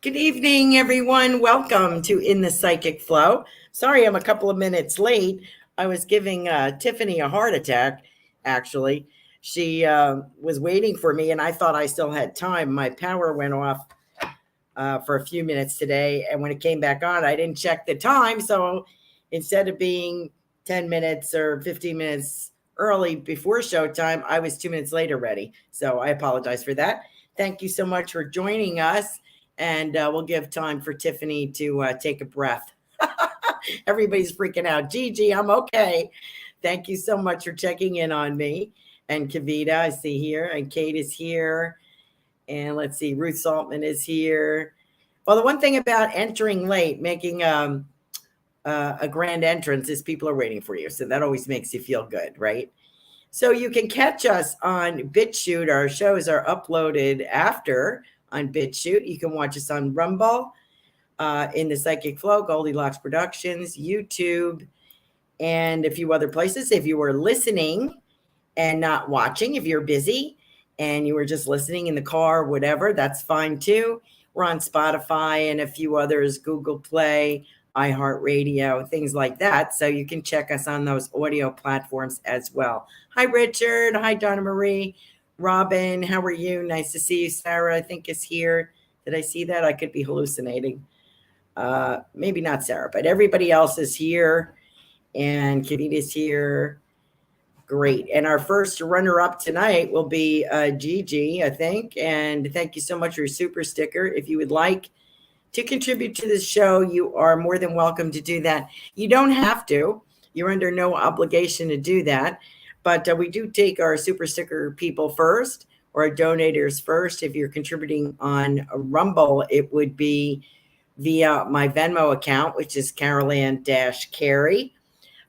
Good evening, everyone. Welcome to In the Psychic Flow. Sorry, I'm a couple of minutes late. I was giving Tiffany a heart attack, actually. She was waiting for me, and I thought I still had time. My power went off for a few minutes today, and when it came back on, I didn't check the time. So instead of being 10 minutes or 15 minutes early before showtime, I was 2 minutes late already. So I apologize for that. Thank you so much for joining us. And we'll give time for Tiffany to take a breath. Everybody's freaking out. Gigi, I'm okay. Thank you so much for checking in on me. And Kavita, I see here. And Kate is here. And let's see, Ruth Saltman is here. Well, the one thing about entering late, making a grand entrance, is people are waiting for you. So that always makes you feel good, right? So you can catch us on BitChute. Our shows are uploaded after on BitChute. You can watch us on Rumble, in the Psychic Flow, Goldylocks Productions, YouTube, and a few other places. If you were listening and not watching, if you're busy and you were just listening in the car, whatever, that's fine too. We're on Spotify and a few others, Google Play, iHeartRadio, things like that. So you can check us on those audio platforms as well. Hi, Richard. Hi, Donna Marie. Robin, how are you? Nice to see you. Sarah, I think, is here. Did I see that? I could be hallucinating. Maybe not Sarah, but everybody else is here. And Kavita's here. Great. And our first runner-up tonight will be Gigi, I think. And thank you so much for your super sticker. If you would like to contribute to this show, you are more than welcome to do that. You don't have to. You're under no obligation to do that. But we do take our super sticker people first, or our donators first. If you're contributing on Rumble, it would be via my Venmo account, which is Carolan-Carey.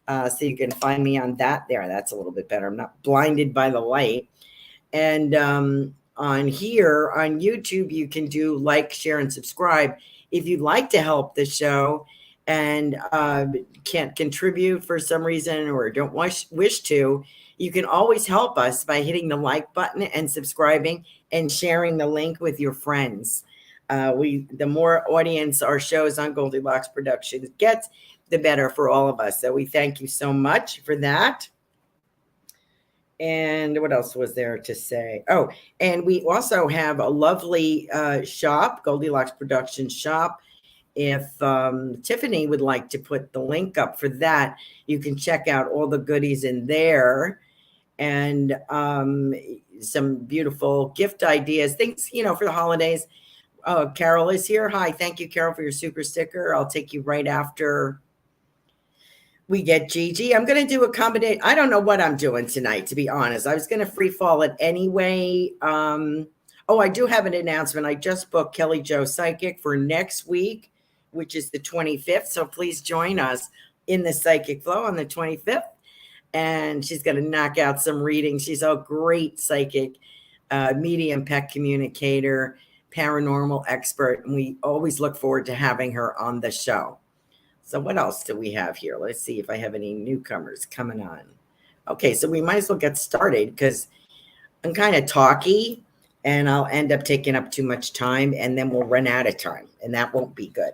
So you can find me on that there. That's a little bit better. I'm not blinded by the light. And on here, on YouTube, you can do like, share, and subscribe. If you'd like to help the show and can't contribute for some reason or don't wish to, you can always help us by hitting the like button and subscribing and sharing the link with your friends. The more audience our shows on Goldylocks Productions gets, the better for all of us. So we thank you so much for that. And what else was there to say? Oh, and we also have a lovely shop, Goldylocks Productions shop. If Tiffany would like to put the link up for that, you can check out all the goodies in there and some beautiful gift ideas, things, for the holidays. Carol is here. Hi, thank you, Carol, for your super sticker. I'll take you right after we get Gigi. I'm going to do a combination. I don't know what I'm doing tonight, to be honest. I was going to free fall it anyway. I do have an announcement. I just booked Kelly Jo Psychic for next week, which is the 25th. So please join us in the Psychic Flow on the 25th. And she's going to knock out some readings. She's a great psychic, medium, pet communicator, paranormal expert. And we always look forward to having her on the show. So what else do we have here? Let's see if I have any newcomers coming on. Okay, so we might as well get started because I'm kind of talky and I'll end up taking up too much time and then we'll run out of time and that won't be good.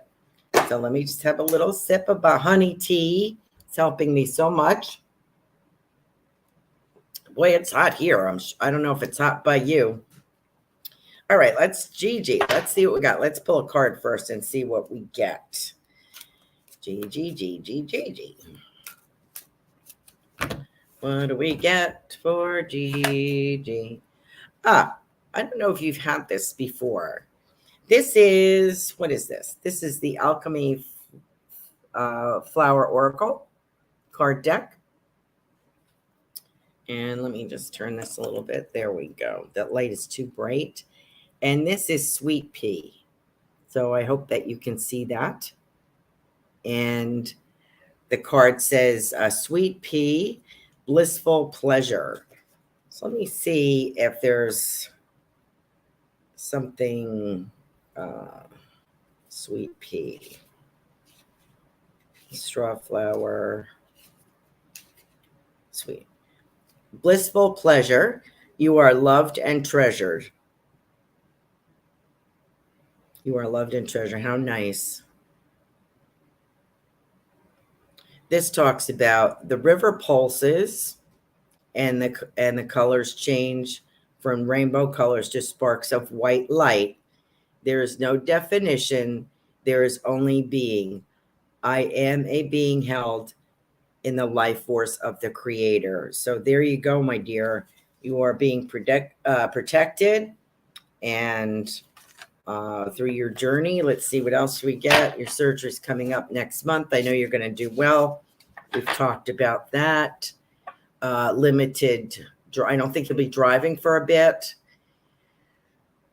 So let me just have a little sip of a honey tea. It's helping me so much. Boy, it's hot here. I don't know if it's hot by you. All right, Gigi. Let's see what we got. Let's pull a card first and see what we get. Gigi. What do we get for Gigi? I don't know if you've had this before. What is this? This is the Alchemy Flower Oracle card deck. And let me just turn this a little bit. There we go. That light is too bright. And this is Sweet Pea. So I hope that you can see that. And the card says, Sweet Pea, Blissful Pleasure. So let me see if there's something, Sweet Pea, Straw Flower, Sweet. Blissful pleasure. You are loved and treasured. You are loved and treasured. How nice. This talks about the river pulses and the colors change from rainbow colors to sparks of white light. There is no definition. There is only being. I am a being held in the life force of the creator. So there you go, my dear. You are being protected and through your journey. Let's see what else we get. Your surgery is coming up next month. I know you're going to do well. We've talked about that. Limited. I don't think you'll be driving for a bit.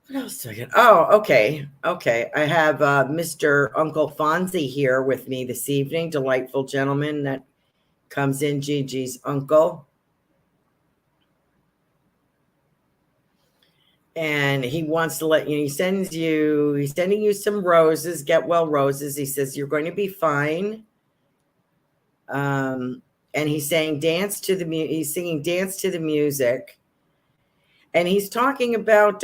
What else do I get? Oh, okay. Okay. I have Mr. Uncle Fonzie here with me this evening. Delightful gentleman that comes in, Gigi's uncle. And he wants to let you, he's sending you some roses, get well roses. He says, you're going to be fine. And he's saying, he's singing dance to the music. And he's talking about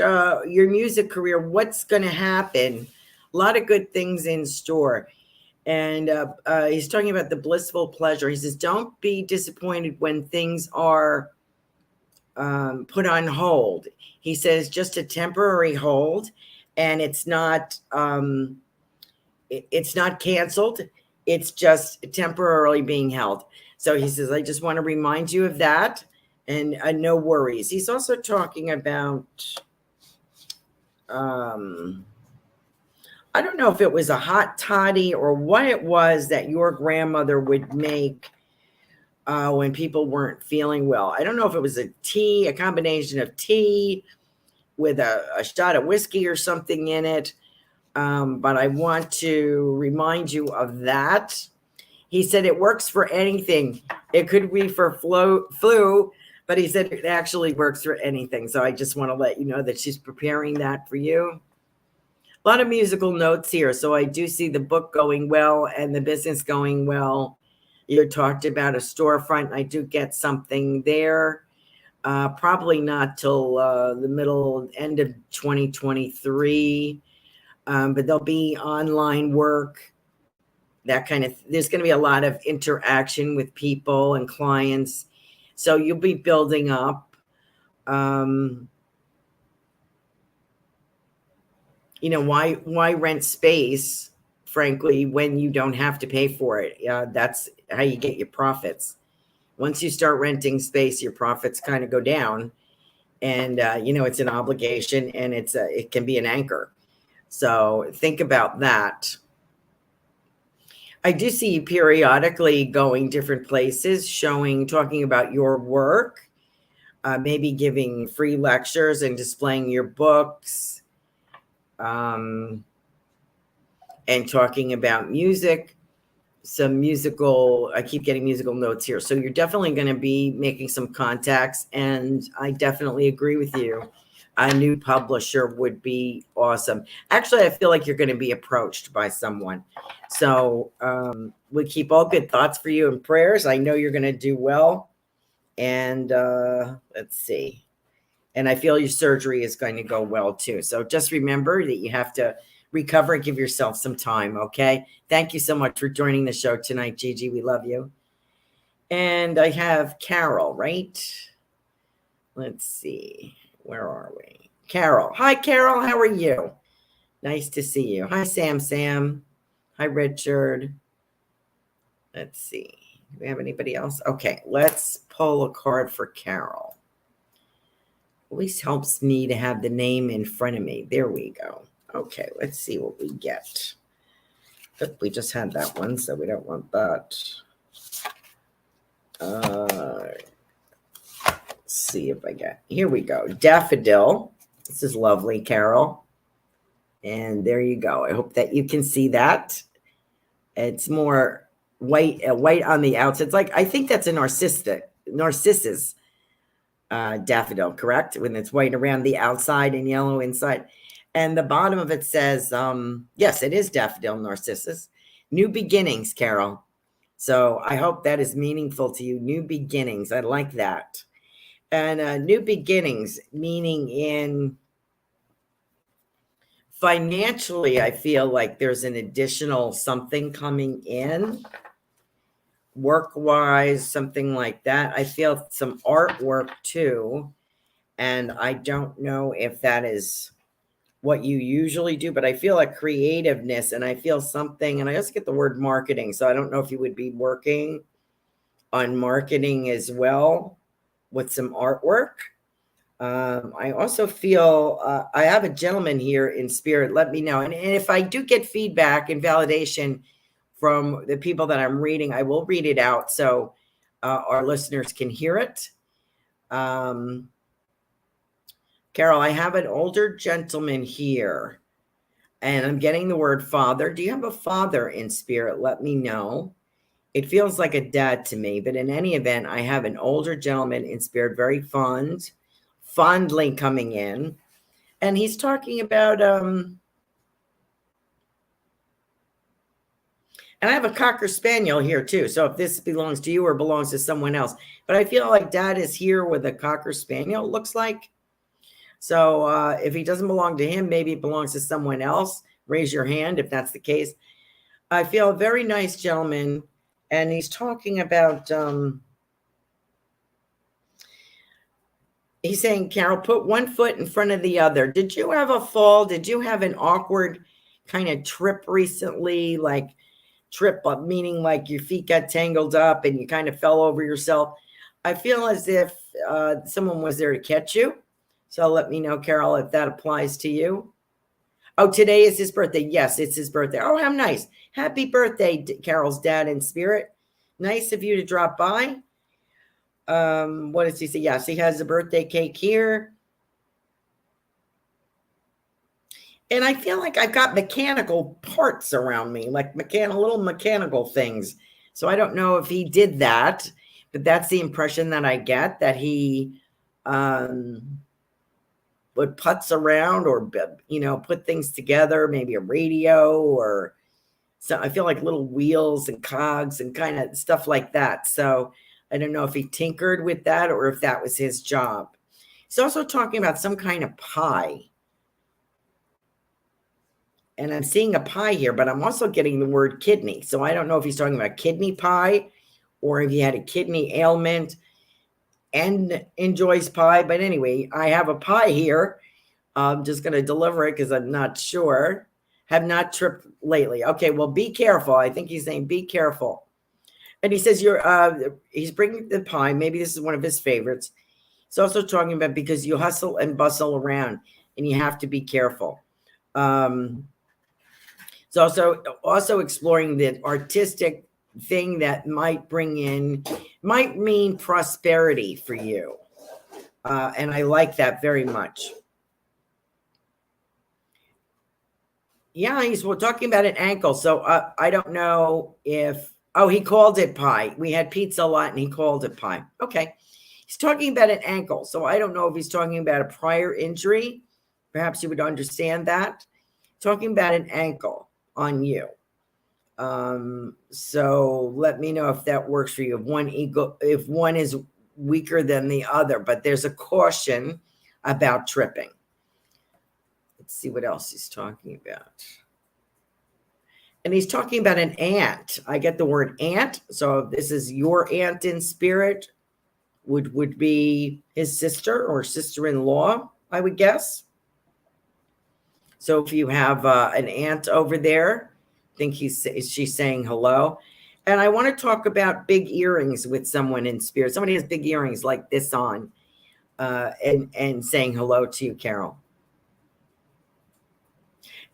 your music career, what's going to happen. A lot of good things in store. And he's talking about the blissful pleasure. He says, don't be disappointed when things are put on hold. He says just a temporary hold, and it's not canceled. It's just temporarily being held. So he says, I just want to remind you of that, and no worries. He's also talking about, I don't know if it was a hot toddy or what it was that your grandmother would make when people weren't feeling well. I don't know if it was a combination of tea with a shot of whiskey or something in it. But I want to remind you of that. He said it works for anything. It could be for flu, but he said it actually works for anything. So I just want to let you know that she's preparing that for you. A lot of musical notes here. So I do see the book going well and the business going well. You talked about a storefront. I do get something there. Probably not till the end of 2023. But there'll be online work, that kind of, there's going to be a lot of interaction with people and clients. So you'll be building up. Why rent space, frankly, when you don't have to pay for it? That's how you get your profits. Once you start renting space, your profits kind of go down, and it's an obligation, and it can be an anchor. So think about that. I do see you periodically going different places, talking about your work, maybe giving free lectures and displaying your books, and talking about music. I keep getting musical notes here. So you're definitely going to be making some contacts, and I definitely agree with you. A new publisher would be awesome. Actually, I feel like you're going to be approached by someone. So we keep all good thoughts for you and prayers. I know you're going to do well. And let's see. And I feel your surgery is going to go well too. So just remember that you have to recover and give yourself some time, okay? Thank you so much for joining the show tonight, Gigi. We love you. And I have Carol, right? Let's see. Where are we? Carol. Hi, Carol. How are you? Nice to see you. Hi, Sam. Hi, Richard. Let's see. Do we have anybody else? Okay, let's pull a card for Carol. Always helps me to have the name in front of me. There we go. Okay, let's see what we get. We just had that one, so we don't want that. See if I get, here we go. Daffodil. This is lovely, Carol. And there you go. I hope that you can see that. It's more white on the outside. It's like, I think that's a narcissus daffodil, correct? When it's white around the outside and yellow inside. And the bottom of it says, yes, it is daffodil narcissus. New beginnings, Carol. So I hope that is meaningful to you. New beginnings. I like that. And new beginnings, meaning in Financially, I feel like there's an additional something coming in, work-wise, something like that. I feel some artwork too, and I don't know if that is what you usually do, but I feel a creativeness, and I feel something, and I also get the word marketing, so I don't know if you would be working on marketing as well with some artwork. I also feel I have a gentleman here in spirit. Let me know. And if I do get feedback and validation from the people that I'm reading, I will read it out so our listeners can hear it. Carol, I have an older gentleman here, and I'm getting the word father. Do you have a father in spirit? Let me know. It feels like a dad to me, but in any event, I have an older gentleman in spirit, very fondly coming in, and he's talking about and I have a Cocker Spaniel here too, so if this belongs to you or belongs to someone else, but I feel like dad is here with a Cocker Spaniel, it looks like. So if he doesn't belong to him, maybe it belongs to someone else. Raise your hand if that's the case. I feel a very nice gentleman, and he's talking about he's saying, Carol, put one foot in front of the other. Did you have a fall? Did you have an awkward kind of trip recently? Like trip up, meaning like your feet got tangled up and you kind of fell over yourself. I feel as if someone was there to catch you. So let me know, Carol, if that applies to you. Oh, today is his birthday. Yes, it's his birthday. Oh, how nice. Happy birthday, Carol's dad in spirit. Nice of you to drop by. What does he say? Yes, he has a birthday cake here. And I feel like I've got mechanical parts around me, like little mechanical things. So I don't know if he did that, but that's the impression that I get, that he would putz around or, you know, put things together, maybe a radio or so. I feel like little wheels and cogs and kind of stuff like that. So I don't know if he tinkered with that or if that was his job. He's also talking about some kind of pie. And I'm seeing a pie here, but I'm also getting the word kidney. So I don't know if he's talking about kidney pie or if he had a kidney ailment and enjoys pie. But anyway, I have a pie here. I'm just going to deliver it because I'm not sure. Have not tripped lately. Okay, well, be careful. I think he's saying be careful. And he says he's bringing the pie. Maybe this is one of his favorites. He's also talking about because you hustle and bustle around and you have to be careful. It's also exploring the artistic thing that might mean prosperity for you. And I like that very much. Yeah, he's talking about an ankle. So I don't know if, he called it pie. We had pizza a lot and he called it pie. Okay. He's talking about an ankle. So I don't know if he's talking about a prior injury. Perhaps you would understand that. Talking about an ankle on you. So let me know if that works for you. If one is weaker than the other, but there's a caution about tripping. Let's see what else he's talking about. And he's talking about an aunt. I get the word aunt. So if this is your aunt in spirit, would be his sister or sister-in-law, I would guess. So if you have an aunt over there, I think she's saying hello. And I want to talk about big earrings with someone in spirit. Somebody has big earrings like this on and saying hello to you, Carol.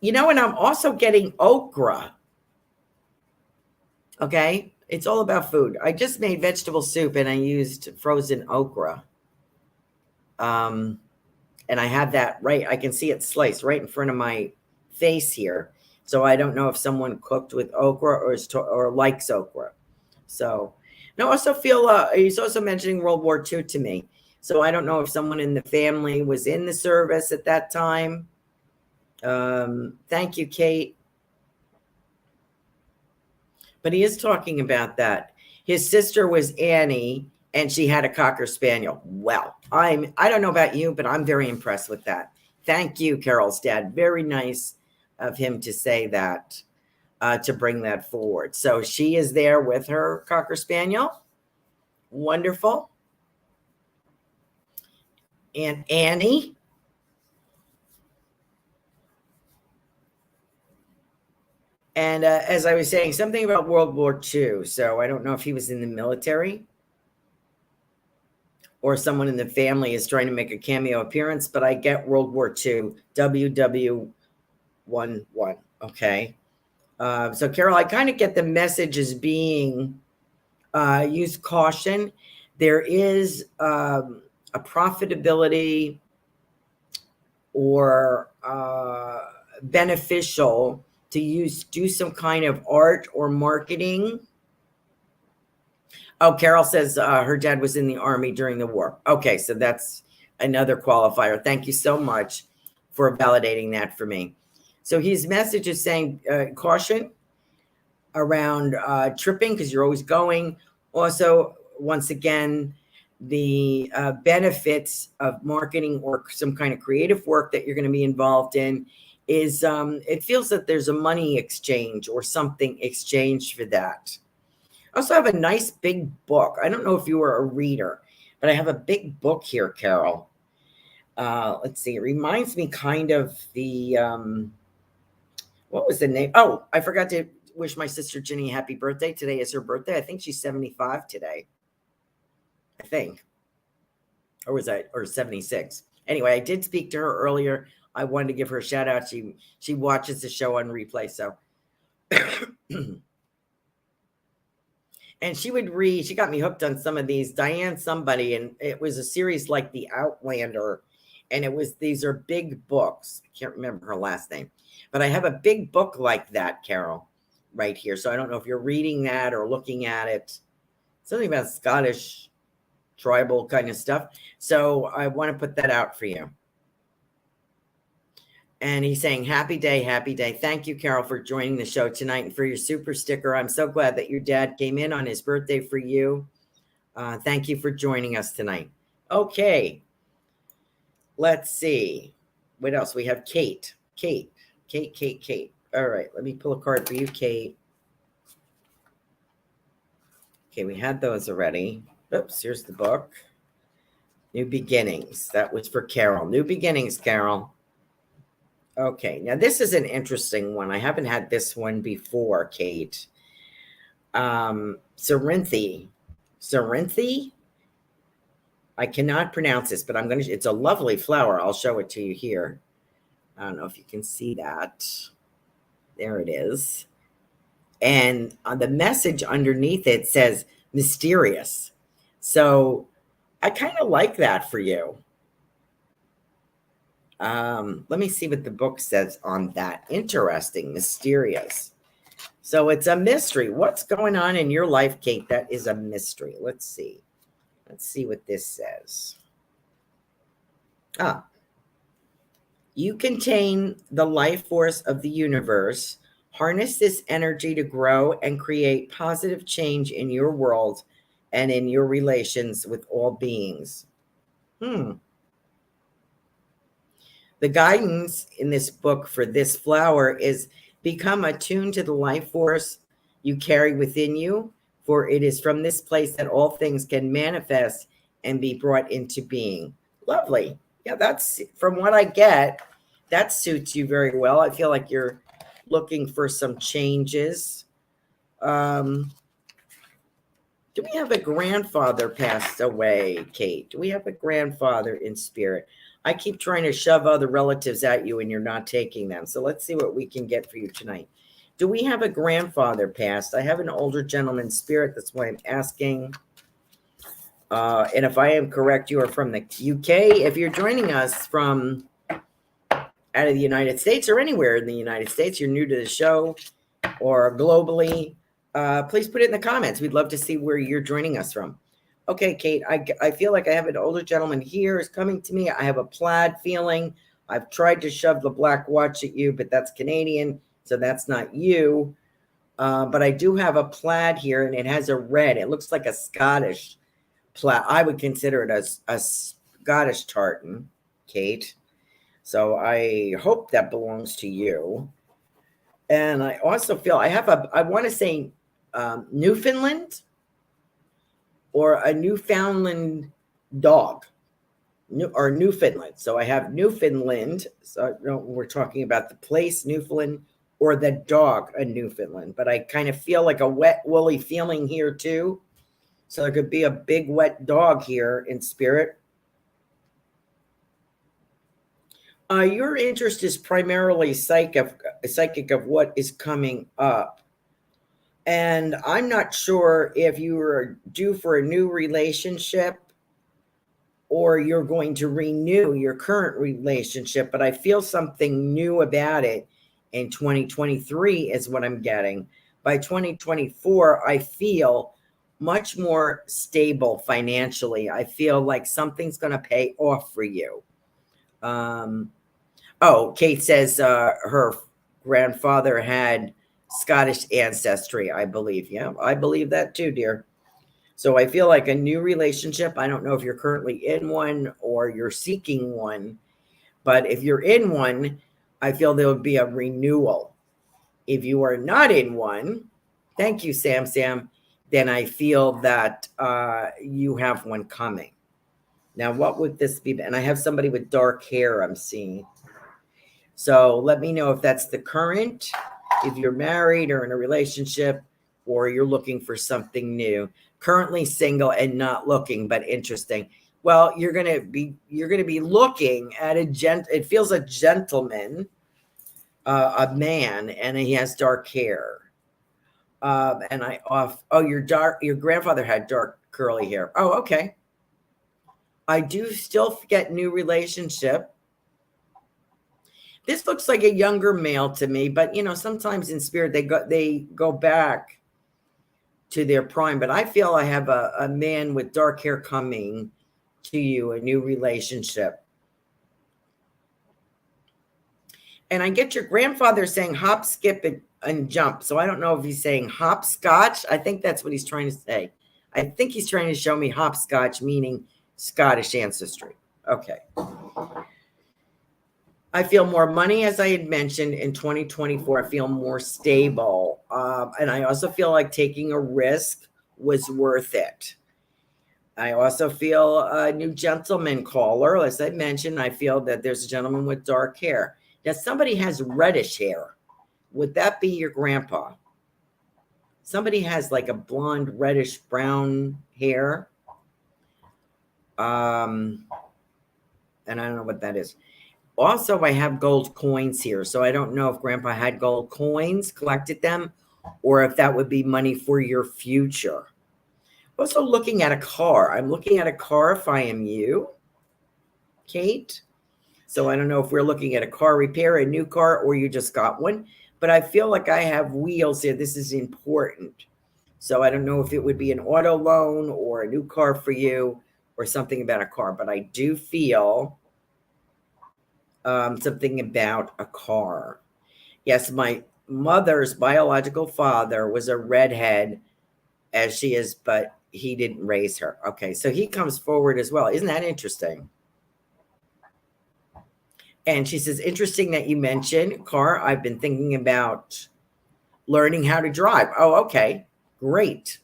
You know, and I'm also getting okra. Okay. It's all about food. I just made vegetable soup and I used frozen okra. And I have that right. I can see it sliced right in front of my face here. So I don't know if someone cooked with okra or likes okra. So, and I also feel he's also mentioning World War II to me. So I don't know if someone in the family was in the service at that time. Thank you, Kate. But he is talking about that. His sister was Annie, and she had a Cocker Spaniel. Well, I don't know about you, but I'm very impressed with that. Thank you, Carol's dad. Very nice of him to say that, to bring that forward. So she is there with her Cocker Spaniel. Wonderful. And Annie. And as I was saying, something about World War II. So I don't know if he was in the military or someone in the family is trying to make a cameo appearance, but I get World War II, WW11. Okay. So Carol, I kind of get the message as being use caution. There is a profitability or beneficial to do some kind of art or marketing. Oh, Carol says her dad was in the Army during the war. Okay, so that's another qualifier. Thank you so much for validating that for me. So his message is saying caution around tripping because you're always going. Also, once again, the benefits of marketing or some kind of creative work that you're going to be involved in is it feels that there's a money exchange or something exchanged for that. I also have a nice big book. I don't know if you were a reader, but I have a big book here, Carol. Let's see. It reminds me kind of the, what was the name? Oh, I forgot to wish my sister Ginny happy birthday. Today is her birthday. I think she's 75 today. I think. Or 76. Anyway, I did speak to her earlier. I wanted to give her a shout out. She watches the show on replay. So, and she would read, she got me hooked on some of these, Diane somebody, and it was a series like The Outlander. And these are big books. I can't remember her last name, but I have a big book like that, Carol, right here. So I don't know if you're reading that or looking at it. Something about Scottish tribal kind of stuff. So I want to put that out for you. And he's saying, happy day, happy day. Thank you, Carol, for joining the show tonight and for your super sticker. I'm so glad that your dad came in on his birthday for you. Thank you for joining us tonight. Okay. Let's see. What else? We have Kate. Kate. All right. Let me pull a card for you, Kate. Okay, we had those already. Oops, here's the book. New Beginnings. That was for Carol. New Beginnings, Carol. Okay, now this is an interesting one. I haven't had this one before, Kate. Cerinthe. I cannot pronounce this, but it's a lovely flower. I'll show it to you here. I don't know if you can see that. There it is. And on the message underneath it says mysterious. So I kind of like that for you. Let me see what the book says on that. Interesting, mysterious. So it's a mystery. What's going on in your life, Kate? That is a mystery. Let's see. Let's see what this says. You contain the life force of the universe. Harness this energy to grow and create positive change in your world and in your relations with all beings. The guidance in this book for this flower is become attuned to the life force you carry within you, for it is from this place that all things can manifest and be brought into being. Lovely. Yeah, that's from what I get, that suits you very well. I feel like you're looking for some changes. Do we have a grandfather passed away, Kate? Do we have a grandfather in spirit? I keep trying to shove other relatives at you and you're not taking them. So let's see what we can get for you tonight. Do we have a grandfather passed? I have an older gentleman spirit. That's why I'm asking. And if I am correct, you are from the UK. If you're joining us from out of the United States or anywhere in the United States, you're new to the show or globally, please put it in the comments. We'd love to see where you're joining us from. Okay, Kate, I feel like I have an older gentleman here is coming to me. I have a plaid feeling. I've tried to shove the black watch at you, but that's Canadian, so that's not you. But I do have a plaid here, and it has a red. It looks like a Scottish plaid. I would consider it a Scottish tartan, Kate. So I hope that belongs to you. And I also feel I want to say Newfoundland or a Newfoundland dog. Or Newfoundland. So I have Newfoundland. So we're talking about the place, Newfoundland, or the dog, a Newfoundland. But I kind of feel like a wet, woolly feeling here too. So there could be a big, wet dog here in spirit. Your interest is primarily psychic of what is coming up. And I'm not sure if you are due for a new relationship or you're going to renew your current relationship, but I feel something new about it in 2023 is what I'm getting. By 2024, I feel much more stable financially. I feel like something's going to pay off for you. Kate says her grandfather had Scottish ancestry, I believe. Yeah, I believe that too, dear. So I feel like a new relationship. I don't know if you're currently in one or you're seeking one, but if you're in one, I feel there would be a renewal. If you are not in one, thank you, Sam, then I feel that you have one coming. Now, what would this be? And I have somebody with dark hair I'm seeing. So let me know if that's the current, if you're married or in a relationship, or you're looking for something new. Currently single and not looking, but interesting. Well, you're gonna be looking at it feels a gentleman, a man, and he has dark hair. Your grandfather had dark curly hair. Oh, okay. I do still get new relationship. This looks like a younger male to me, but sometimes in spirit they go back to their prime. But I feel I have a man with dark hair coming to you, a new relationship. And I get your grandfather saying hop, skip, and jump. So I don't know if he's saying hopscotch. I think that's what he's trying to say. I think he's trying to show me hopscotch, meaning Scottish ancestry. Okay. I feel more money, as I had mentioned, in 2024. I feel more stable. And I also feel like taking a risk was worth it. I also feel a new gentleman caller. As I mentioned, I feel that there's a gentleman with dark hair. Now, somebody has reddish hair. Would that be your grandpa? Somebody has like a blonde, reddish, brown hair. And I don't know what that is. Also, I have gold coins here. So I don't know if grandpa had gold coins, collected them, or if that would be money for your future. Also looking at a car. I'm looking at a car if I am you, Kate. So I don't know if we're looking at a car repair, a new car, or you just got one. But I feel like I have wheels here. This is important. So I don't know if it would be an auto loan or a new car for you or something about a car. But I do feel something about a car. Yes, my mother's biological father was a redhead, as she is, but he didn't raise her. Okay, so he comes forward as well. Isn't that interesting? And she says, interesting that you mentioned car. I've been thinking about learning how to drive. Oh, okay, great.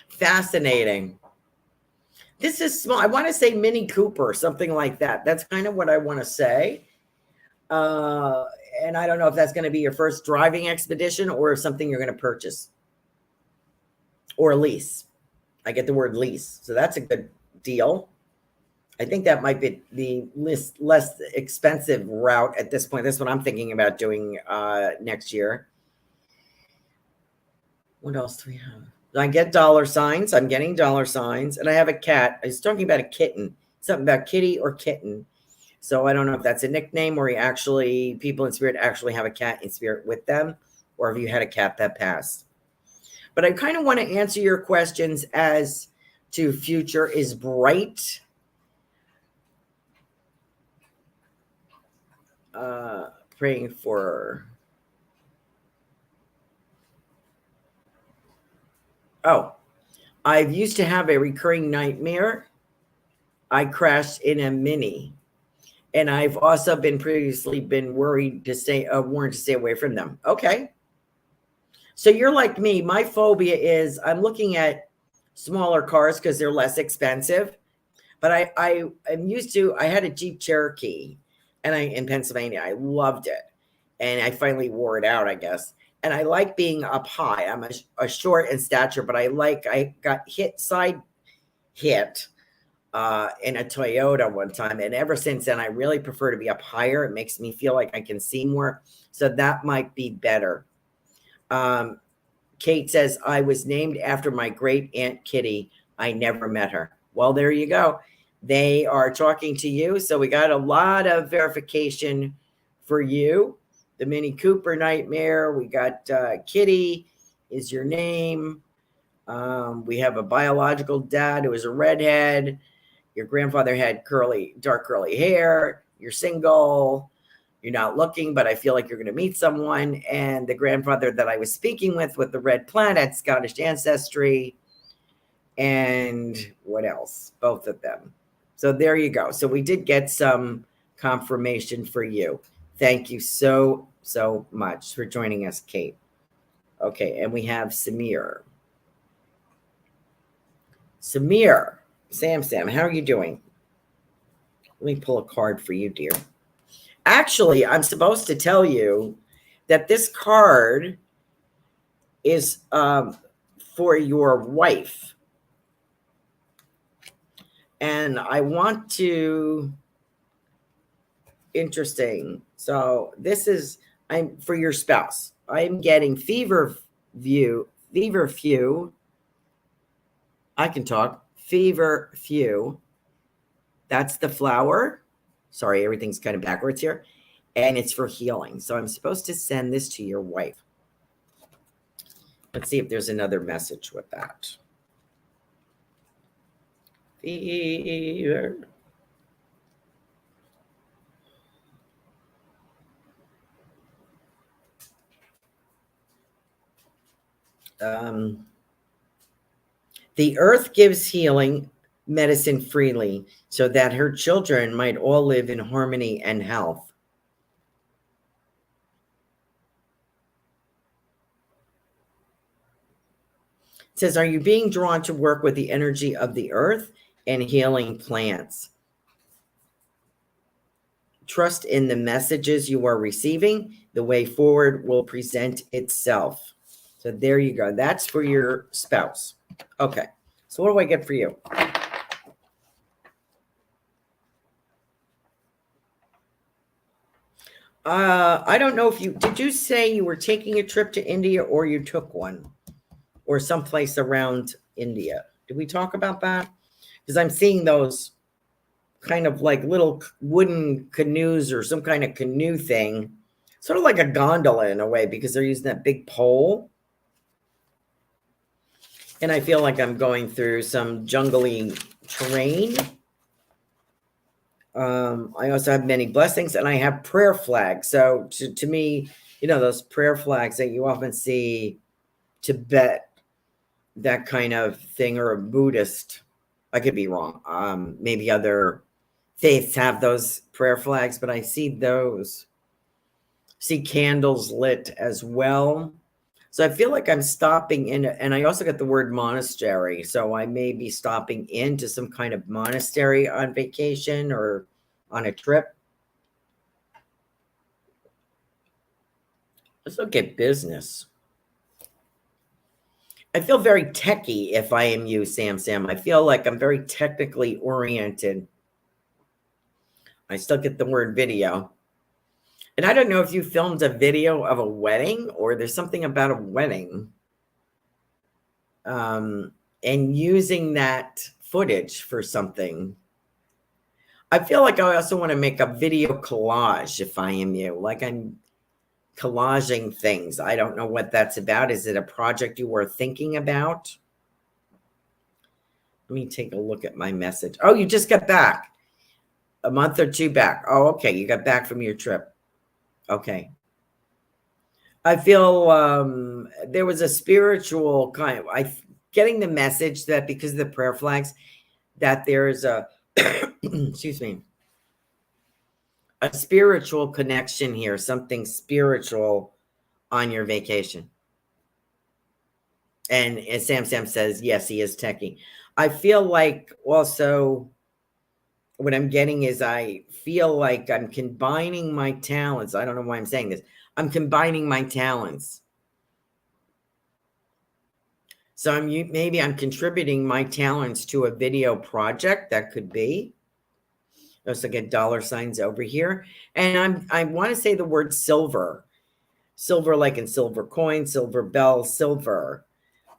Fascinating. This is small. I want to say Mini Cooper, something like that. That's kind of what I want to say. And I don't know if that's going to be your first driving expedition or something you're going to purchase or lease. I get the word lease. So that's a good deal. I think that might be the less expensive route at this point. That's what I'm thinking about doing next year. What else do we have? I get dollar signs. I'm getting dollar signs. And I have a cat. I was talking about a kitten. Something about kitty or kitten. So I don't know if that's a nickname or people in spirit actually have a cat in spirit with them, or if you had a cat that passed. But I kind of want to answer your questions as to future is bright. Praying for. I used to have a recurring nightmare I crashed in a Mini. And I've also been previously been worried to stay, warned to stay away from them. Okay. So you're like me. My phobia is I'm looking at smaller cars because they're less expensive. But I'm used to, I had a Jeep Cherokee in Pennsylvania. I loved it. And I finally wore it out, I guess. And I like being up high. I'm a short in stature, but I got side hit in a Toyota one time. And ever since then, I really prefer to be up higher. It makes me feel like I can see more. So that might be better. Kate says, I was named after my great Aunt Kitty. I never met her. Well, there you go. They are talking to you. So we got a lot of verification for you. The Mini Cooper nightmare. We got Kitty is your name. We have a biological dad who is a redhead. Your grandfather had dark curly hair. You're single. You're not looking, but I feel like you're going to meet someone. And the grandfather that I was speaking with the red planet, Scottish ancestry. And what else? Both of them. So there you go. So we did get some confirmation for you. Thank you so much for joining us, Kate. Okay, and we have Samir. Samir, Sam, how are you doing? Let me pull a card for you, dear. Actually, I'm supposed to tell you that this card is for your wife. And I want to, interesting. So this is, I'm for your spouse. I'm getting fever few. I can talk. Fever few. That's the flower. Sorry, everything's kind of backwards here. And it's for healing. So I'm supposed to send this to your wife. Let's see if there's another message with that. Fever. The earth gives healing medicine freely so that her children might all live in harmony and health. It says, are you being drawn to work with the energy of the earth and healing plants? Trust in the messages you are receiving. The way forward will present itself. So there you go. That's for your spouse. Okay. So what do I get for you? I don't know if did you say you were taking a trip to India or you took one or someplace around India? Did we talk about that? Because I'm seeing those kind of like little wooden canoes or some kind of canoe thing, sort of like a gondola in a way, because they're using that big pole. And I feel like I'm going through some jungly terrain. I also have many blessings and I have prayer flags. So to me, you know, those prayer flags that you often see Tibet, that kind of thing, or a Buddhist, I could be wrong. Maybe other faiths have those prayer flags, but I see those. See candles lit as well. So I feel like I'm stopping in, and I also got the word monastery. So I may be stopping into some kind of monastery on vacation or on a trip. Let's look at business. I feel very techie if I am you, Sam. I feel like I'm very technically oriented. I still get the word video. And I don't know if you filmed a video of a wedding or there's something about a wedding. And using that footage for something. I feel like I also want to make a video collage if I am you. Like I'm collaging things. I don't know what that's about. Is it a project you were thinking about? Let me take a look at my message. Oh, you just got back. A month or two back. Oh, okay. You got back from your trip. Okay. I feel there was a spiritual kind of, getting the message that because of the prayer flags, that there's a excuse me, a spiritual connection here, something spiritual on your vacation. And as Sam says, yes, he is techie. I feel like also what I'm getting is I feel like I'm combining my talents. I don't know why I'm saying this. I'm combining my talents. So maybe I'm contributing my talents to a video project. That could be. There's like a dollar signs over here. And I want to say the word silver. Silver like in silver coin, silver bell, silver.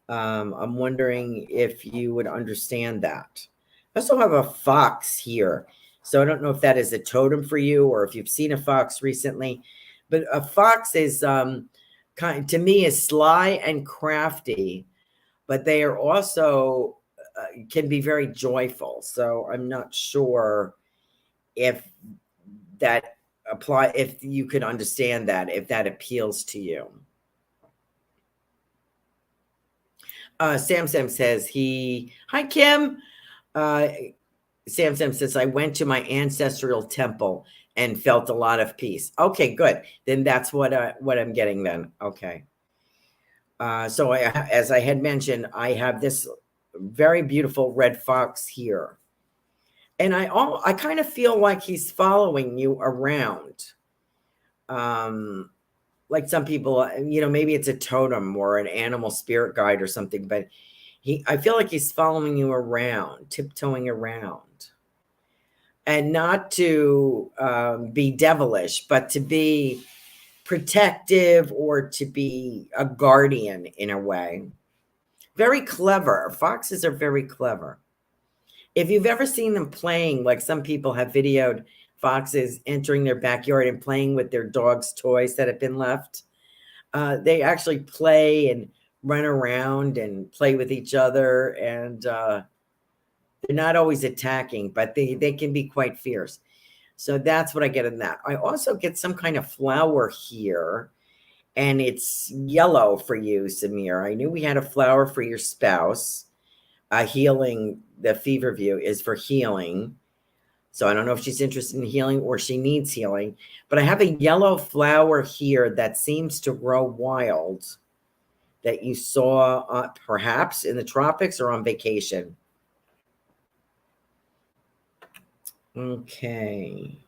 I'm wondering if you would understand that. I also have a fox here. So I don't know if that is a totem for you or if you've seen a fox recently. But a fox is to me is sly and crafty, but they are also can be very joyful. So I'm not sure if that if you could understand that, if that appeals to you. Sam says hi, Kim. Sam says, I went to my ancestral temple and felt a lot of peace. Okay, good. Then that's what I'm getting then. Okay. So as I had mentioned, I have this very beautiful red fox here. And I kind of feel like he's following you around. Like some people, maybe it's a totem or an animal spirit guide or something, but I feel like he's following you around, tiptoeing around. And not to be devilish, but to be protective or to be a guardian in a way. Very clever. Foxes are very clever. If you've ever seen them playing, like some people have videoed foxes entering their backyard and playing with their dog's toys that have been left, they actually play and run around and play with each other. And they're not always attacking, but they can be quite fierce. So that's what I get in that. I also get some kind of flower here, and it's yellow for you, Samir. I knew we had a flower for your spouse. Healing, the fever view is for healing. So I don't know if she's interested in healing or she needs healing, but I have a yellow flower here that seems to grow wild that you saw perhaps in the tropics or on vacation. Okay.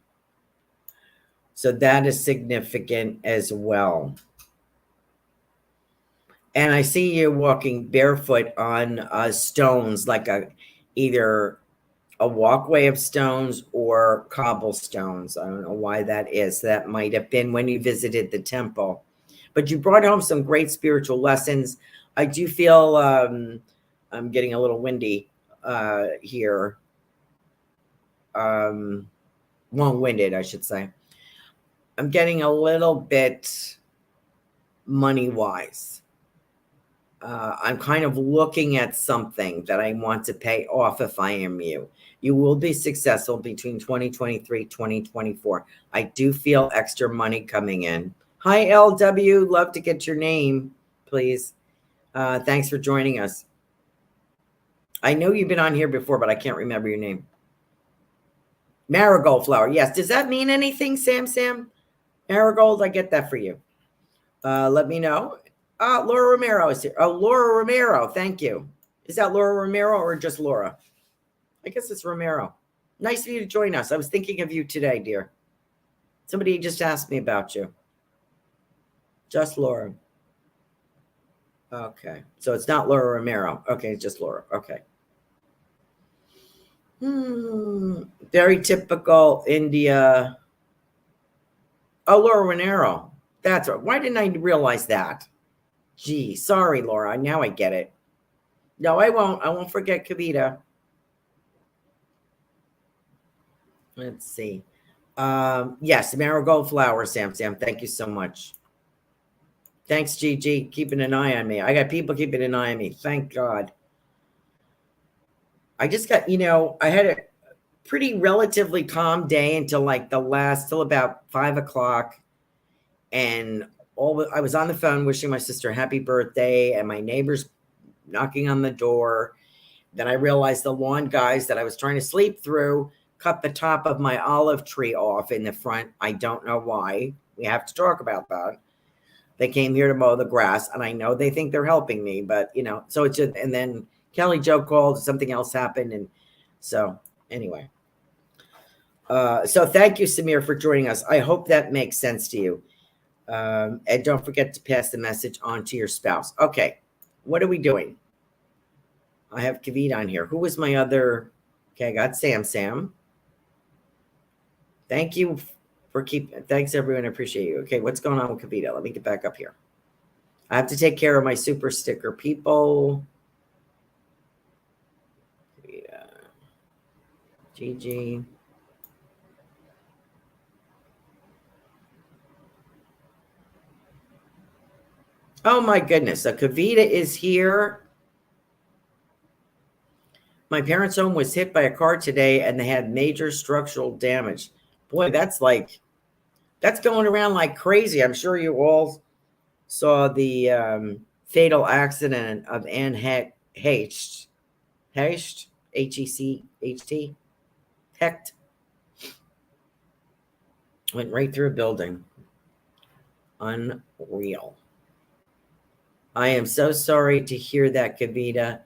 So that is significant as well. And I see you walking barefoot on stones, like either a walkway of stones or cobblestones. I don't know why that is. That might have been when you visited the temple. But you brought home some great spiritual lessons. I do feel I'm getting a little windy here. Long-winded, I should say. I'm getting a little bit money-wise. I'm kind of looking at something that I want to pay off if I am you. You will be successful between 2023, 2024. I do feel extra money coming in. Hi, LW. Love to get your name, please. Thanks for joining us. I know you've been on here before, but I can't remember your name. Marigold flower. Yes. Does that mean anything, Sam? Marigold, I get that for you. Let me know. Laura Romero is here. Oh, Laura Romero. Thank you. Is that Laura Romero or just Laura? I guess it's Romero. Nice of you to join us. I was thinking of you today, dear. Somebody just asked me about you. Just Laura. Okay. So it's not Laura Romero. Okay, it's just Laura. Okay. Very typical India. Oh, Laura Romero. That's right. Why didn't I realize that? Gee, sorry, Laura. Now I get it. No, I won't. I won't forget Kavita. Let's see. Yes, marigold flower, Sam. Thank you so much. Thanks, Gigi. Keeping an eye on me. I got people keeping an eye on me. Thank God. I just got, I had a pretty relatively calm day until till about 5 o'clock. And I was on the phone wishing my sister happy birthday, and my neighbors knocking on the door. Then I realized the lawn guys that I was trying to sleep through cut the top of my olive tree off in the front. I don't know why. We have to talk about that. They came here to mow the grass, and I know they think they're helping me, but you know, so it's just, and then Kelly Jo called, something else happened. And so anyway, so thank you, Samir, for joining us. I hope that makes sense to you. And don't forget to pass the message on to your spouse. Okay. What are we doing? I have Kavita on here. Who was my other? Okay. I got Sam. Thank you for thanks everyone. I appreciate you. Okay. What's going on with Kavita? Let me get back up here. I have to take care of my super sticker people. Kavita. Gigi. Oh my goodness. So Kavita is here. My parents' home was hit by a car today and they had major structural damage. Boy, that's going around like crazy. I'm sure you all saw the fatal accident of Anne Hecht. H-E-C-H-T. Hecht. Went right through a building. Unreal. I am so sorry to hear that, Kavita.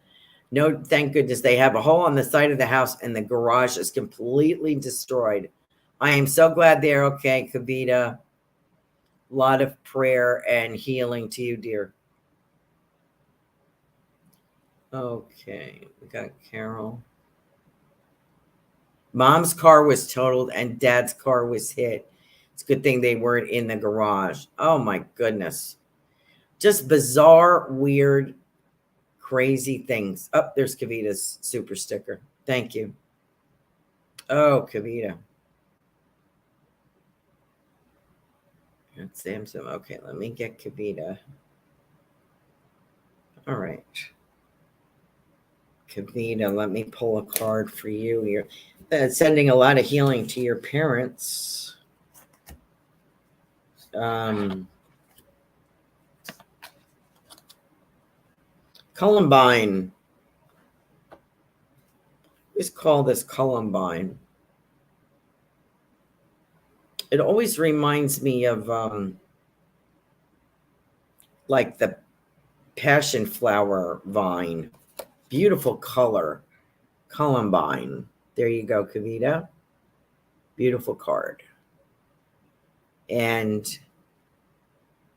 No, thank goodness they have a hole on the side of the house and the garage is completely destroyed. I am so glad they're okay, Kavita. A lot of prayer and healing to you, dear. Okay, we got Carol. Mom's car was totaled and Dad's car was hit. It's a good thing they weren't in the garage. Oh my goodness. Just bizarre, weird, crazy things. Oh, there's Kavita's super sticker. Thank you. Oh, Kavita. That's Samsung. Okay, let me get Kavita. All right. Kavita, let me pull a card for you. You're sending a lot of healing to your parents. Columbine. Let's call this Columbine. It always reminds me of like the passion flower vine. Beautiful color. Columbine. There you go, Kavita. Beautiful card. And it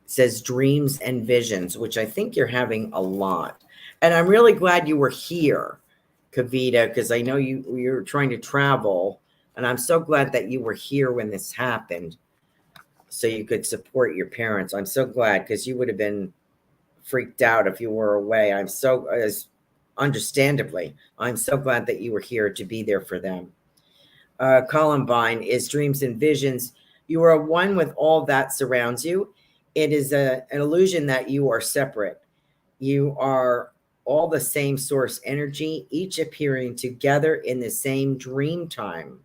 says dreams and visions, which I think you're having a lot. And I'm really glad you were here, Kavita, because I know you're trying to travel. And I'm so glad that you were here when this happened so you could support your parents. I'm so glad, because you would have been freaked out if you were away. Understandably, I'm so glad that you were here to be there for them. Columbine is dreams and visions. You are one with all that surrounds you. It is an illusion that you are separate. You are all the same source energy, each appearing together in the same dream time.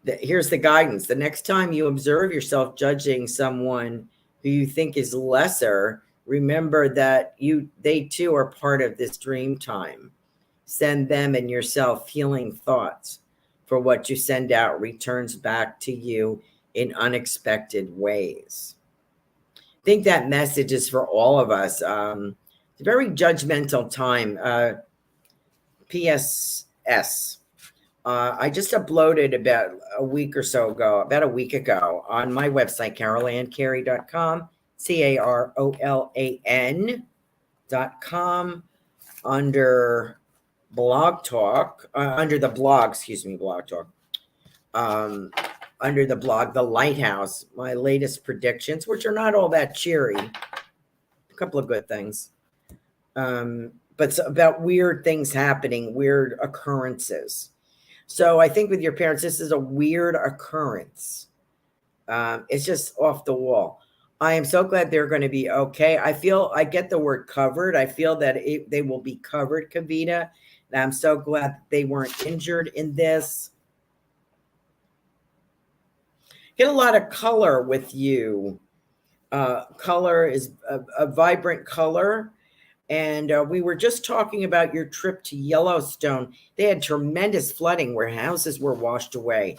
Here's the guidance. The next time you observe yourself judging someone who you think is lesser, remember that they too are part of this dream time. Send them and yourself healing thoughts, for what you send out returns back to you in unexpected ways. I think that message is for all of us. It's a very judgmental time. PSS. I just uploaded about a week ago on my website, carolancarey.com, CAROLAN.com, under Blog Talk, under the blog, Blog Talk, under the blog, The Lighthouse, my latest predictions, which are not all that cheery, a couple of good things, but it's about weird things happening, weird occurrences. So I think with your parents, this is a weird occurrence. It's just off the wall. I am so glad they're going to be okay. I get the word covered. I feel that they will be covered, Kavita. And I'm so glad that they weren't injured in this. Get a lot of color with you. Color is a vibrant color. And we were just talking about your trip to Yellowstone. They had tremendous flooding where houses were washed away.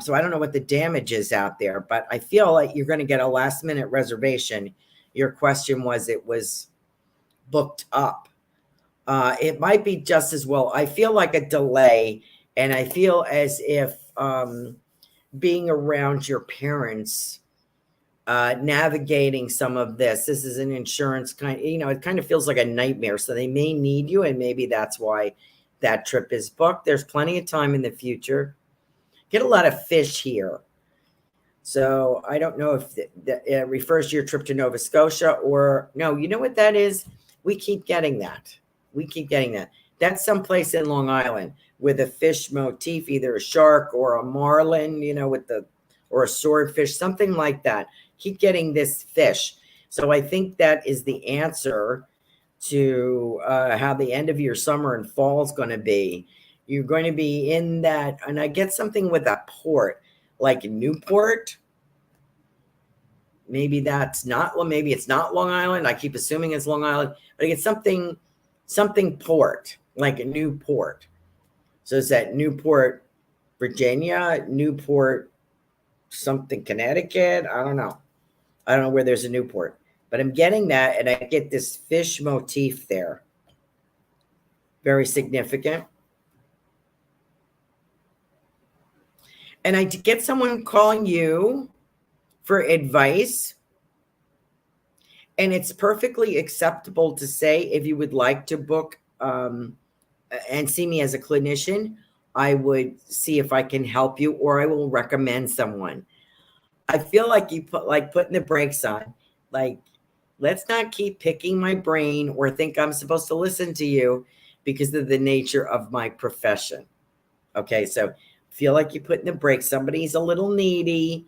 So I don't know what the damage is out there, but I feel like you're going to get a last minute reservation. Your question was it was booked up. It might be just as well. I feel like a delay, and I feel as if being around your parents, navigating some of this is an insurance kind, it kind of feels like a nightmare. So they may need you, and maybe that's why that trip is booked. There's plenty of time in the future. Get a lot of fish here. So I don't know if that refers to your trip to Nova Scotia or no. You know what that is? We keep getting that. We keep getting that. That's someplace in Long Island with a fish motif, either a shark or a marlin, or a swordfish, something like that. Keep getting this fish. So I think that is the answer to how the end of your summer and fall is going to be. You're going to be in that, and I get something with a port, like Newport. Maybe that's not, well, maybe it's not Long Island. I keep assuming it's Long Island, but I get something port, like a Newport. So is that Newport, Virginia, Newport, something, Connecticut? I don't know. I don't know where there's a Newport, but I'm getting that, and I get this fish motif there. Very significant. And I get someone calling you for advice. And it's perfectly acceptable to say, if you would like to book and see me as a clinician, I would see if I can help you, or I will recommend someone. I feel like you putting the brakes on, like, let's not keep picking my brain or think I'm supposed to listen to you because of the nature of my profession. Okay, so feel like you're putting the brakes. Somebody's a little needy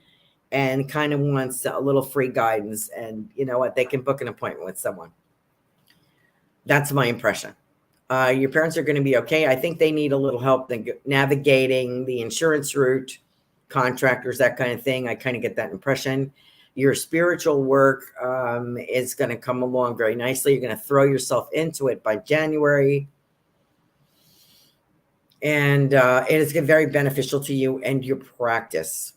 and kind of wants a little free guidance, and you know what? They can book an appointment with someone. That's my impression. Your parents are going to be okay. I think they need a little help navigating the insurance route, contractors, that kind of thing. I kind of get that impression. Your spiritual work is going to come along very nicely. You're going to throw yourself into it by January. And it is very beneficial to you and your practice.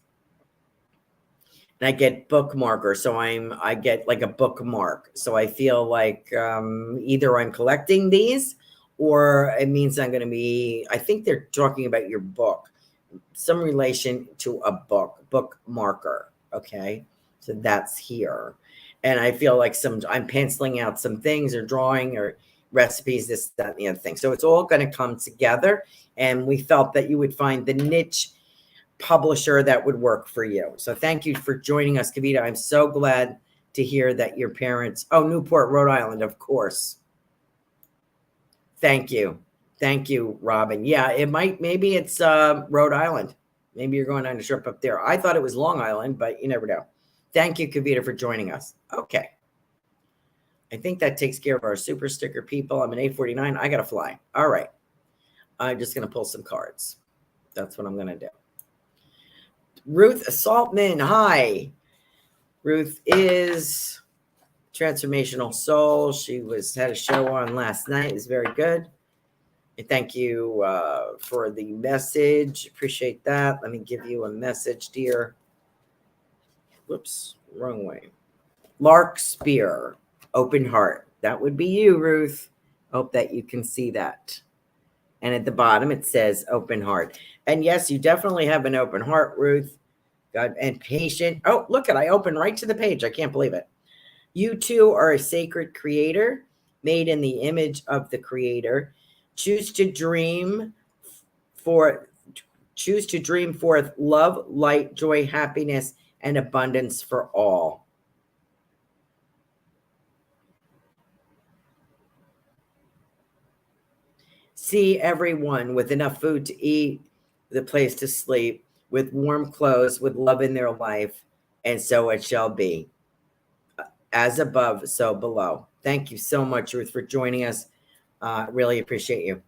And I get bookmarker, so I get like a bookmark. So I feel like either I'm collecting these, or it means I'm going to be, I think they're talking about your book, some relation to a bookmarker. Okay, so that's here. And I feel like I'm penciling out some things or drawing or recipes, this, that, and the other thing. So it's all going to come together. And we felt that you would find the niche publisher that would work for you. So thank you for joining us, Kavita. I'm so glad to hear that your parents, Newport, Rhode Island, of course. Thank you. Thank you, Robin. Yeah, maybe it's Rhode Island. Maybe you're going on a trip up there. I thought it was Long Island, but you never know. Thank you, Kavita, for joining us. Okay. I think that takes care of our super sticker people. I'm an 849. I got to fly. All right. I'm just going to pull some cards. That's what I'm going to do. Ruth Saltman. Hi. Ruth is Transformational Soul. She had a show on last night. It was very good. And thank you for the message. Appreciate that. Let me give you a message, dear. Whoops, wrong way. Lark Spear, open heart. That would be you, Ruth. Hope that you can see that. And at the bottom, it says open heart. And yes, you definitely have an open heart, Ruth. God, and patient. Oh, look I opened right to the page. I can't believe it. You too are a sacred creator, made in the image of the creator. Choose to dream forth love, light, joy, happiness, and abundance for all. See everyone with enough food to eat, the place to sleep, with warm clothes, with love in their life, and so it shall be. As above, so below. Thank you so much, Ruth, for joining us. Really appreciate you.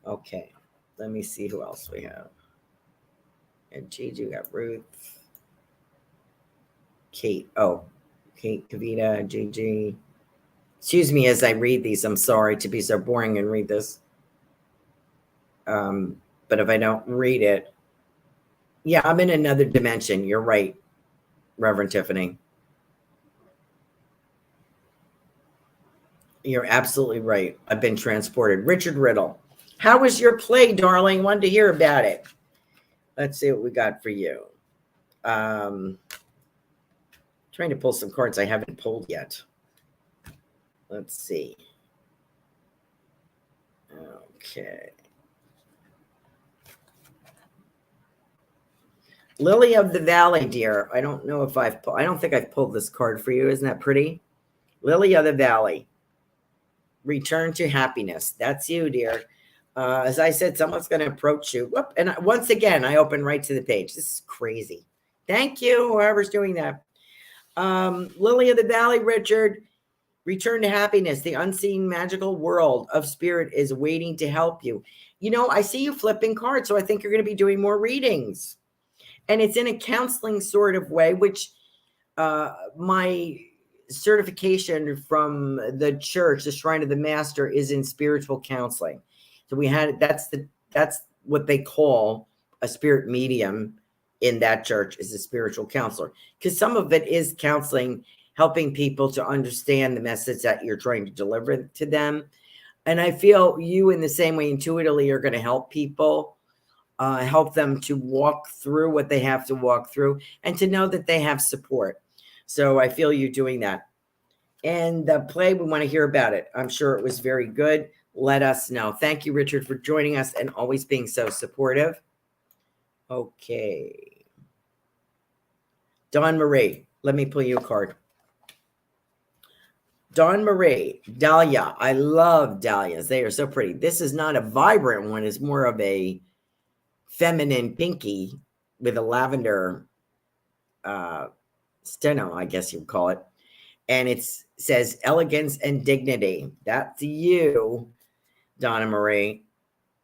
Okay, let me see who else we have. And Gigi, we got Ruth. Kate. Oh, Kate, Kavita, Gigi. Excuse me as I read these. I'm sorry to be so boring and read this. But if I don't read it, yeah, I'm in another dimension. You're right, Reverend Tiffany. You're absolutely right. I've been transported. Richard Riddle, how was your play, darling? Wanted to hear about it. Let's see what we got for you. Trying to pull some cards I haven't pulled yet. Let's see. Okay. Lily of the Valley, dear. I don't know if I don't think I've pulled this card for you. Isn't that pretty? Lily of the Valley. Return to happiness. That's you, dear. As I said, someone's going to approach you. Whoop, and once again, I open right to the page. This is crazy. Thank you, whoever's doing that. Lily of the Valley, Richard. Return to happiness. The unseen magical world of spirit is waiting to help you. You know, I see you flipping cards, so I think you're going to be doing more readings. And it's in a counseling sort of way, which my certification from the church, the Shrine of the Master, is in spiritual counseling. So we had that's what they call a spirit medium in that church, is a spiritual counselor, because some of it is counseling, helping people to understand the message that you're trying to deliver to them. And I feel you, in the same way, intuitively, are going to help people, help them to walk through what they have to walk through, and to know that they have support. So I feel you doing that. And the play, we want to hear about it. I'm sure it was very good. Let us know. Thank you, Richard, for joining us and always being so supportive. Okay. Dawn Marie, let me pull you a card. Dawn Marie, Dahlia. I love dahlias. They are so pretty. This is not a vibrant one. It's more of a feminine pinky with a lavender steno, I guess you'd call it. And it says elegance and dignity. That's you, Donna Marie.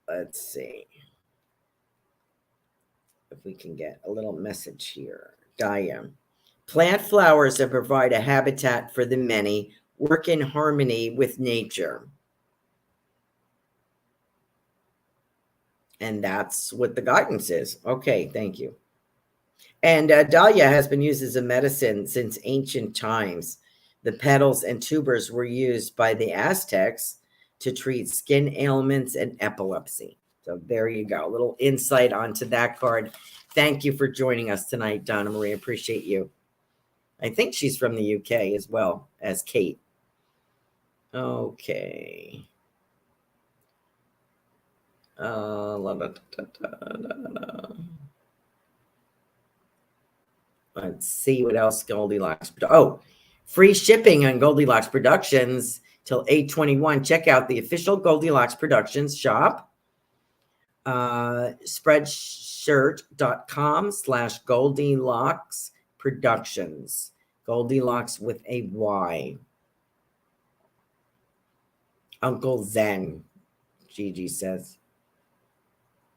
Let's see if we can get a little message here. Gaia. Plant flowers that provide a habitat for the many. Work in harmony with nature. And that's what the guidance is. Okay, thank you. And dahlia has been used as a medicine since ancient times. The petals and tubers were used by the Aztecs to treat skin ailments and epilepsy. So there you go. A little insight onto that card. Thank you for joining us tonight, Donna Marie. Appreciate you. I think she's from the UK as well as Kate. Okay. Let's see what else Goldylocks. Oh, free shipping on Goldylocks Productions till 8/21. Check out the official Goldylocks Productions shop. Spreadshirt.com/Goldylocks Productions. Goldylocks with a Y. Uncle Zen, Gigi says.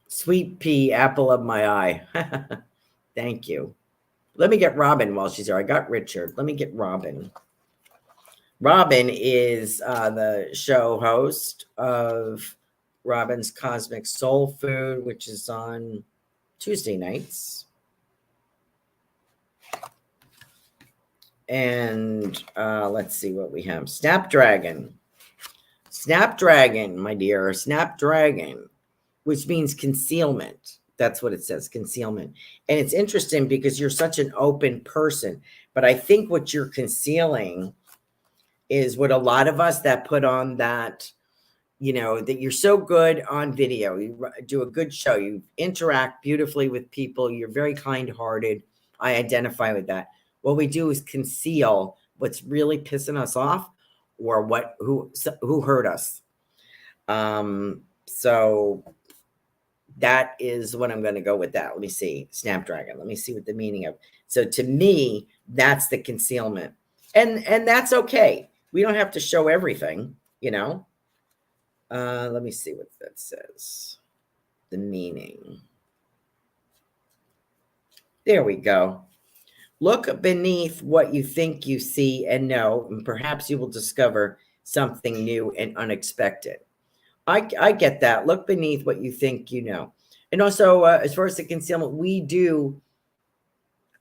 Sweet pea, apple of my eye. Thank you. Let me get Robin while she's there. I got Richard. Let me get Robin. Robin is the show host of Robin's Cosmic Soul Food, which is on Tuesday nights. And let's see what we have. Snapdragon. Snapdragon, my dear. Snapdragon, which means concealment. That's what it says, concealment. And it's interesting because you're such an open person. But I think what you're concealing is what a lot of us that put on that, you know, that you're so good on video. You do a good show. You interact beautifully with people. You're very kind-hearted. I identify with that. What we do is conceal what's really pissing us off or who hurt us. So that is what I'm going to go with that. Let me see. Snapdragon. Let me see what the meaning of. So to me, that's the concealment. And that's okay. We don't have to show everything, you know. Let me see what that says. The meaning. There we go. Look beneath what you think you see and know, and perhaps you will discover something new and unexpected. I get that. Look beneath what you think you know. And also, as far as the concealment, we do,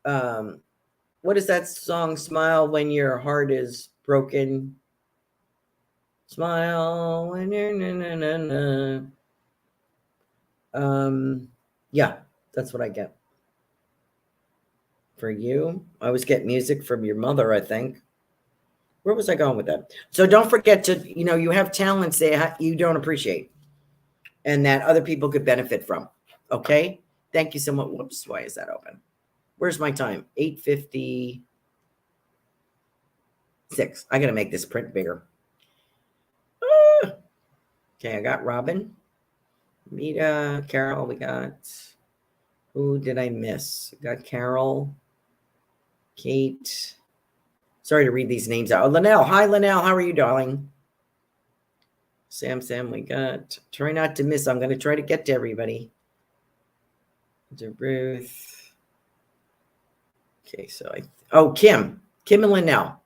what is that song? Smile when your heart is broken. Smile when you're yeah, that's what I get. For you, I always get music from your mother, I think. Where was I going with that? So don't forget to, you have talents that you don't appreciate and that other people could benefit from. Okay? Thank you so much. Whoops, why is that open? Where's my time? 8:56. I got to make this print bigger. Okay, I got Robin. Rita, Carol, we got, who did I miss? I got Carol, Kate. Sorry to read these names out. Oh, Linnell. Hi, Linnell. How are you, darling? Sam, we got, try not to miss. I'm going to try to get to everybody. To Ruth. Okay, so Kim and Linnell.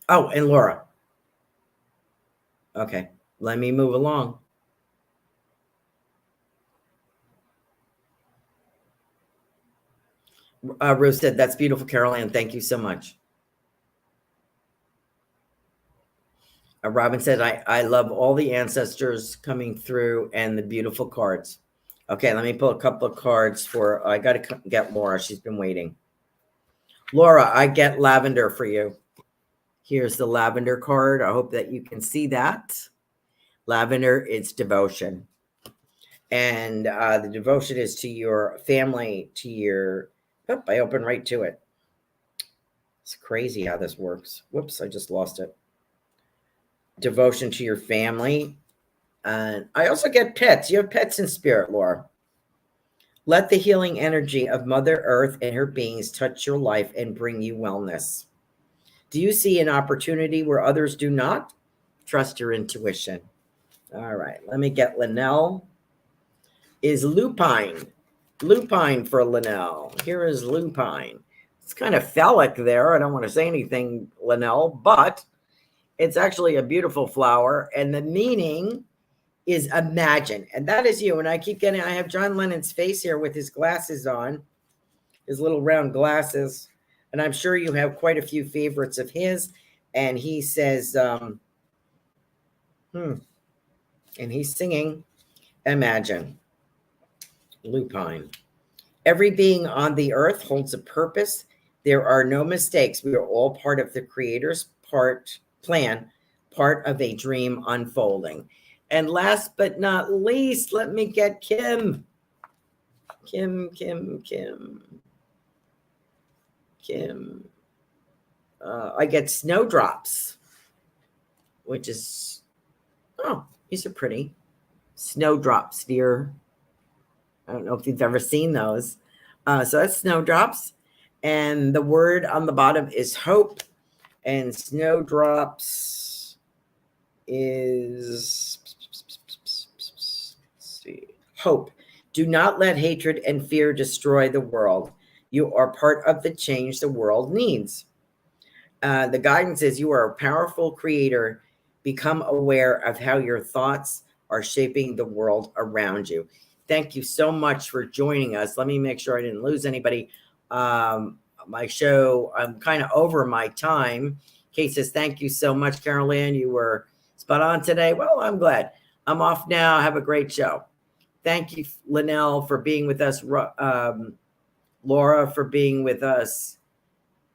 Oh, and Laura. Okay, let me move along. Ruth said, that's beautiful, Carolan. Thank you so much. Robin said, I love all the ancestors coming through and the beautiful cards. Okay, let me pull a couple of cards for, I got to get Laura. She's been waiting. Laura, I get lavender for you. Here's the lavender card. I hope that you can see that. Lavender, it's devotion. And the devotion is to your family, to your, I opened right to it. It's crazy how this works. Whoops, I just lost it. Devotion to your family. And I also get pets. You have pets in spirit, Laura. Let the healing energy of Mother Earth and her beings touch your life and bring you wellness. Do you see an opportunity where others do not? Trust your intuition. All right, let me get Linnell. Is lupine. Lupine for Linnell. Here is lupine. It's kind of phallic there. I don't want to say anything, Linnell, but it's actually a beautiful flower. And the meaning is imagine. And that is you. And I have John Lennon's face here with his glasses on, his little round glasses. And I'm sure you have quite a few favorites of his. And he says, and he's singing, imagine. Lupine. Every being on the earth holds a purpose. There are no mistakes. We are all part of the Creator's plan, part of a dream unfolding. And last but not least, let me get Kim. Kim. I get snowdrops, which is, these are pretty. Snowdrops, dear. I don't know if you've ever seen those. So that's snowdrops. And the word on the bottom is hope. And snowdrops is, let's see, hope. Do not let hatred and fear destroy the world. You are part of the change the world needs. The guidance is you are a powerful creator. Become aware of how your thoughts are shaping the world around you. Thank you so much for joining us. Let me make sure I didn't lose anybody. My show, I'm kind of over my time. Kate says, thank you so much, Carolan. You were spot on today. Well, I'm glad. I'm off now. Have a great show. Thank you, Linnell, for being with us. Laura, for being with us.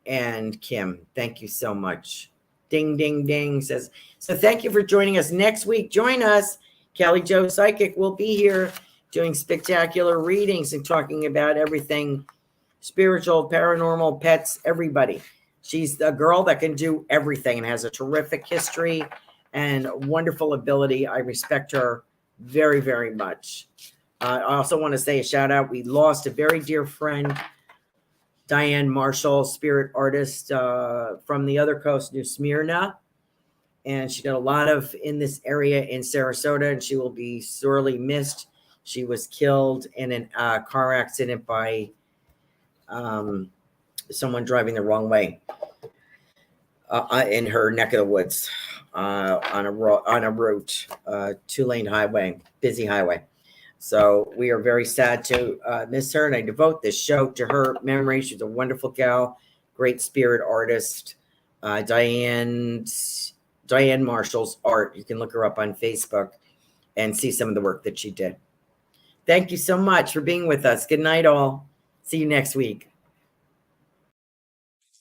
And Kim, thank you so much. Ding, ding, ding says, so thank you for joining us next week. Join us. Kelly Jo Psychic will be here doing spectacular readings and talking about everything spiritual, paranormal, pets, everybody. She's a girl that can do everything and has a terrific history and wonderful ability. I respect her very, very much. I also want to say a shout out. We lost a very dear friend, Diane Marshall, spirit artist from the other coast, New Smyrna. And she did a lot of in this area in Sarasota, and she will be sorely missed. She was killed in a car accident by someone driving the wrong way. in her neck of the woods on a route, 2-lane highway, busy highway. So we are very sad to miss her, and I devote this show to her memory. She's a wonderful gal, great spirit artist. Diane Marshall's art. You can look her up on Facebook and see some of the work that she did. Thank you so much for being with us. Good night, all. See you next week.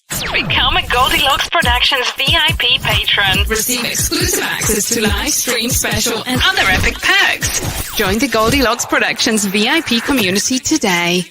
Become a Goldylocks Productions VIP patron. Receive exclusive access to live stream special and other epic perks. Join the Goldylocks Productions VIP community today.